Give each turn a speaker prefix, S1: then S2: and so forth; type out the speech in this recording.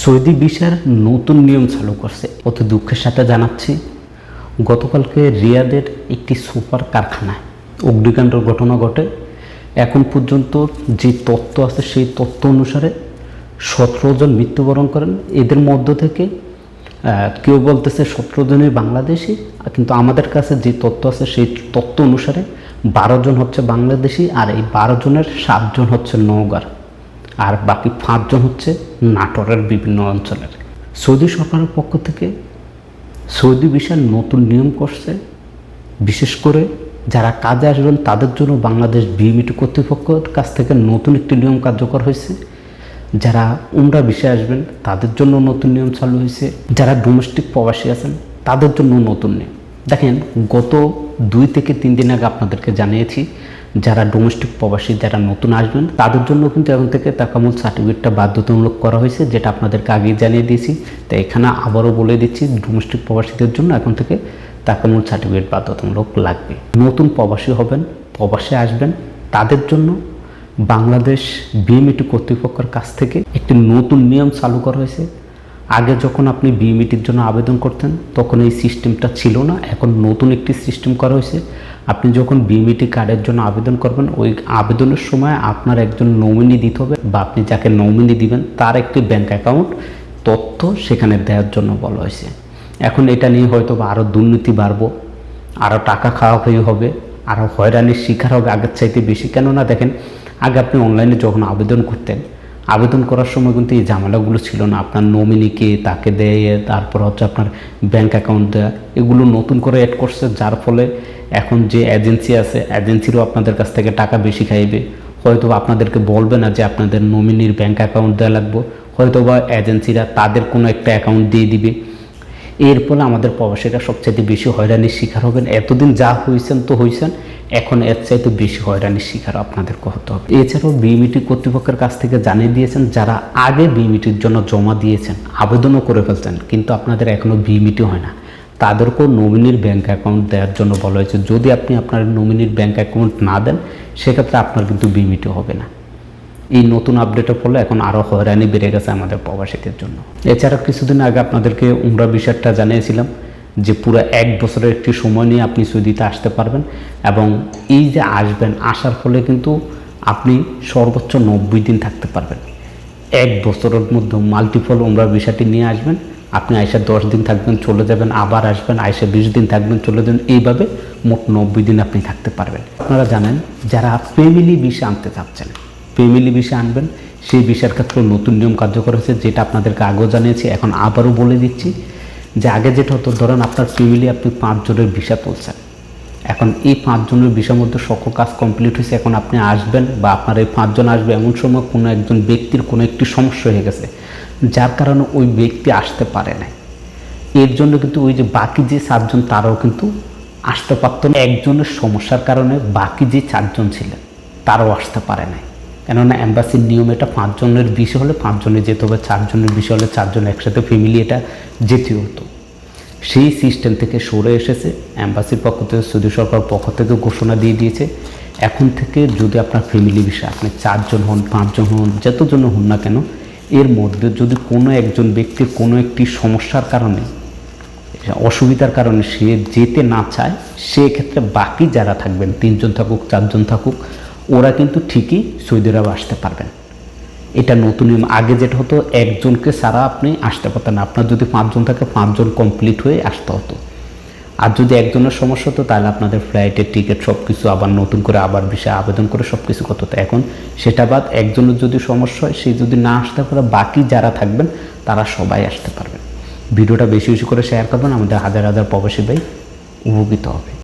S1: Saudi ভিসার নতুন নিয়ম চালু করছে। অতি দুঃখের সাথে জানাচ্ছি, গতকালকে রিয়াদের একটি সুপার কারখানায় অগ্নিকাণ্ডের ঘটনা ঘটে। এখন পর্যন্ত যে তথ্য আছে সেই তথ্য অনুসারে 17 জন মৃত্যুবরণ করেন। এদের মধ্য থেকে কেউ বলতেছে 17 জনই বাংলাদেশি, কিন্তু আমাদের কাছে যে তথ্য আছে সেই তথ্য অনুসারে 12 জন হচ্ছে বাংলাদেশি, আর এই 12 জনের 7 জন হচ্ছে নওগাঁর, আর বাকি 5 জন হচ্ছে নাটোরের বিভিন্ন অঞ্চলের। সৌদি সরকারের পক্ষ থেকে সৌদি ভিসার নতুন নিয়ম করছে। বিশেষ করে যারা কাজে আসবেন তাদের জন্য বাংলাদেশ বিএমইটি কর্তৃপক্ষের কাছ থেকে নতুন একটি নিয়ম কার্যকর হয়েছে। যারা উমরা ভিসায় আসবেন তাদের জন্য নতুন নিয়ম চালু হয়েছে। যারা ডোমেস্টিক প্রবাসী আছেন তাদের জন্য নতুন নিয়ম। দেখেন, গত 2 থেকে 3 দিন আগে আপনাদেরকে জানিয়েছি, যারা ডোমেস্টিক প্রবাসী যারা নতুন আসবেন তাদের জন্য কিন্তু এখন থেকে তাকামুল সার্টিফিকেটটা বাধ্যতামূলক করা হয়েছে, যেটা আপনাদেরকে আগেই জানিয়ে দিয়েছি। তো এখানে আবারও বলে দিচ্ছি, ডোমেস্টিক প্রবাসীদের জন্য এখন থেকে তাকামুল সার্টিফিকেট বাধ্যতামূলক লাগবে। নতুন প্রবাসী হবেন, প্রবাসে আসবেন, তাদের জন্য বাংলাদেশ বিএমইটি কর্তৃপক্ষের কাছ থেকে একটি নতুন নিয়ম চালু করা হয়েছে। আগে যখন আপনি বিএমইটির জন্য আবেদন করতেন তখন এই সিস্টেমটা ছিল না, এখন নতুন একটি সিস্টেম করা হয়েছে। আপনি যখন বিএমইটি কার্ডের জন্য আবেদন করবেন, ওই আবেদনের সময় আপনার একজন নমিনি দিতে হবে, বা আপনি যাকে নমিনি দিবেন তার একটি ব্যাংক অ্যাকাউন্ট তথ্য সেখানে দেওয়ার জন্য বলা হয়েছে। এখন এটা নিয়ে হয়তো আরও দুর্নীতি বাড়বো, আরও টাকা খাওয়া হবে, আরও হয়রানির শিকার হবে আগের চাইতে বেশি। কেননা দেখেন, আগে আপনি অনলাইনে যখন আবেদন করতেন, আবেদন করার সময় কিন্তু এই ঝামেলাগুলো ছিল না। আপনার নমিনিকে তাকে দেয়, তারপর হচ্ছে আপনার ব্যাংক অ্যাকাউন্ট দেওয়া, এগুলো নতুন করে অ্যাড করছে, যার ফলে এখন যে এজেন্সি আছে এজেন্সিরও আপনাদের কাছ থেকে টাকা বেশি খাইবে। হয়তো আপনাদেরকে বলবে না যে আপনাদের নমিনির ব্যাংক অ্যাকাউন্ট দেওয়া লাগবে, হয়তো বা এজেন্সিরা তাদের কোনো একটা অ্যাকাউন্ট দিয়ে দিবে। এর ফলে আমাদের প্রবাসীরা সবচাইতে বেশি হয়রানির শিকার হবেন। এতদিন যা হয়েছেন তো হয়েছেন, এখন এর চাইতে বেশি হয়রানির শিকার আপনাদেরকে হতে হবে। এছাড়াও বিএমইটি কর্তৃপক্ষের কাছ থেকে জানিয়ে দিয়েছেন, যারা আগে বিএমইটির জন্য জমা দিয়েছেন, আবেদনও করে ফেলছেন, কিন্তু আপনাদের এখনও বিএমইটি হয় না, তাদেরকেও নমিনির ব্যাংক অ্যাকাউন্ট দেওয়ার জন্য বলা হয়েছে। যদি আপনি আপনার নমিনির ব্যাংক অ্যাকাউন্ট না দেন, সেক্ষেত্রে আপনার কিন্তু বিএমইটি হবে না। এই নতুন আপডেটের ফলে এখন আরও হয়রানি বেড়ে গেছে আমাদের প্রবাসীদের জন্য। এছাড়া কিছুদিন আগে আপনাদেরকে উমরা বিষয়টা জানিয়েছিলাম যে পুরো 1 বছরের একটি সময় নিয়ে আপনি সৌদিতে আসতে পারবেন, এবং এই যে আসবেন, আসার ফলে কিন্তু আপনি সর্বোচ্চ 90 দিন থাকতে পারবেন। 1 বছরের মধ্যে মাল্টিপল উমরা বিষয়টি নিয়ে আসবেন, আপনি আইসা 10 দিন থাকবেন, চলে যাবেন, আবার আসবেন, আইসা 20 দিন থাকবেন, চলে যাবেন, এইভাবে মোট 90 দিন আপনি থাকতে পারবেন। আপনারা জানেন, যারা ফ্যামিলি ভিসা আনতে চাচ্ছেন, ফ্যামিলি ভিসা আনবেন, সেই ভিসার ক্ষেত্রে নতুন নিয়ম কার্যকর হয়েছে, যেটা আপনাদেরকে আগেও জানিয়েছি, এখন আবারও বলে দিচ্ছি। যে আগে যেটা হতো, ধরেন আপনার ফ্যামিলি আপনি 5 জনের ভিসা তুলছেন, এখন এই 5 জনের ভিসার মধ্যে সকল কাজ কমপ্লিট হয়েছে, এখন আপনি আসবেন বা আপনার এই 5 জন আসবে, এমন সময় কোনো একজন ব্যক্তির কোনো একটি সমস্যা হয়ে গেছে, যার কারণে ওই ব্যক্তি আসতে পারে না। এর জন্য কিন্তু ওই যে বাকি যে 7 জন তারাও কিন্তু আসতে পারত না। একজনের সমস্যার কারণে বাকি যে 4 জন ছিলেন তারাও আসতে পারে না। কেননা অ্যাম্বাসির নিয়ম এটা, 5 জনের বিষয় হলে 5 জনে যেতে হবে, 4 জনের বিষয় হলে 4 জন একসাথে ফ্যামিলি এটা যেতে হতো। সেই সিস্টেম থেকে সরে এসেছে অ্যাম্বাসির পক্ষ থেকে, সৌদি সরকার পক্ষ থেকে ঘোষণা দিয়ে দিয়েছে, এখন থেকে যদি আপনার ফ্যামিলি বিষয় আপনি 4 জন হন, 5 জন হন, যতজন হন না কেন, এর মধ্যে যদি কোনো একজন ব্যক্তির কোনো একটি সমস্যার কারণে, অসুবিধার কারণে সে যেতে না চায়, সেক্ষেত্রে বাকি যারা থাকবেন, 3 জন থাকুক, 4 জন থাকুক, ওরা কিন্তু ঠিকই সৌদি আরব আসতে পারবেন। এটা নতুন নিয়ম। আগে যেটা হতো, একজনকে ছাড়া আপনি আসতে পারতেন না, আপনার যদি 5 জন থাকে 5 জন কমপ্লিট হয়ে আসতে হতো। আর যদি একজনের সমস্যা হতো, তাহলে আপনাদের ফ্লাইটের টিকিট সব কিছু আবার নতুন করে আবার ভিসা আবেদন করে সব কিছু করতে হতো। এখন সেটা বাদ, একজনের যদি সমস্যা হয়, সে যদি না আসতে পারে, বাকি যারা থাকবেন তারা সবাই আসতে পারবেন। ভিডিওটা বেশি বেশি করে শেয়ার করবেন, আমাদের হাজার হাজার প্রবাসী ভাই উপকৃত হবে।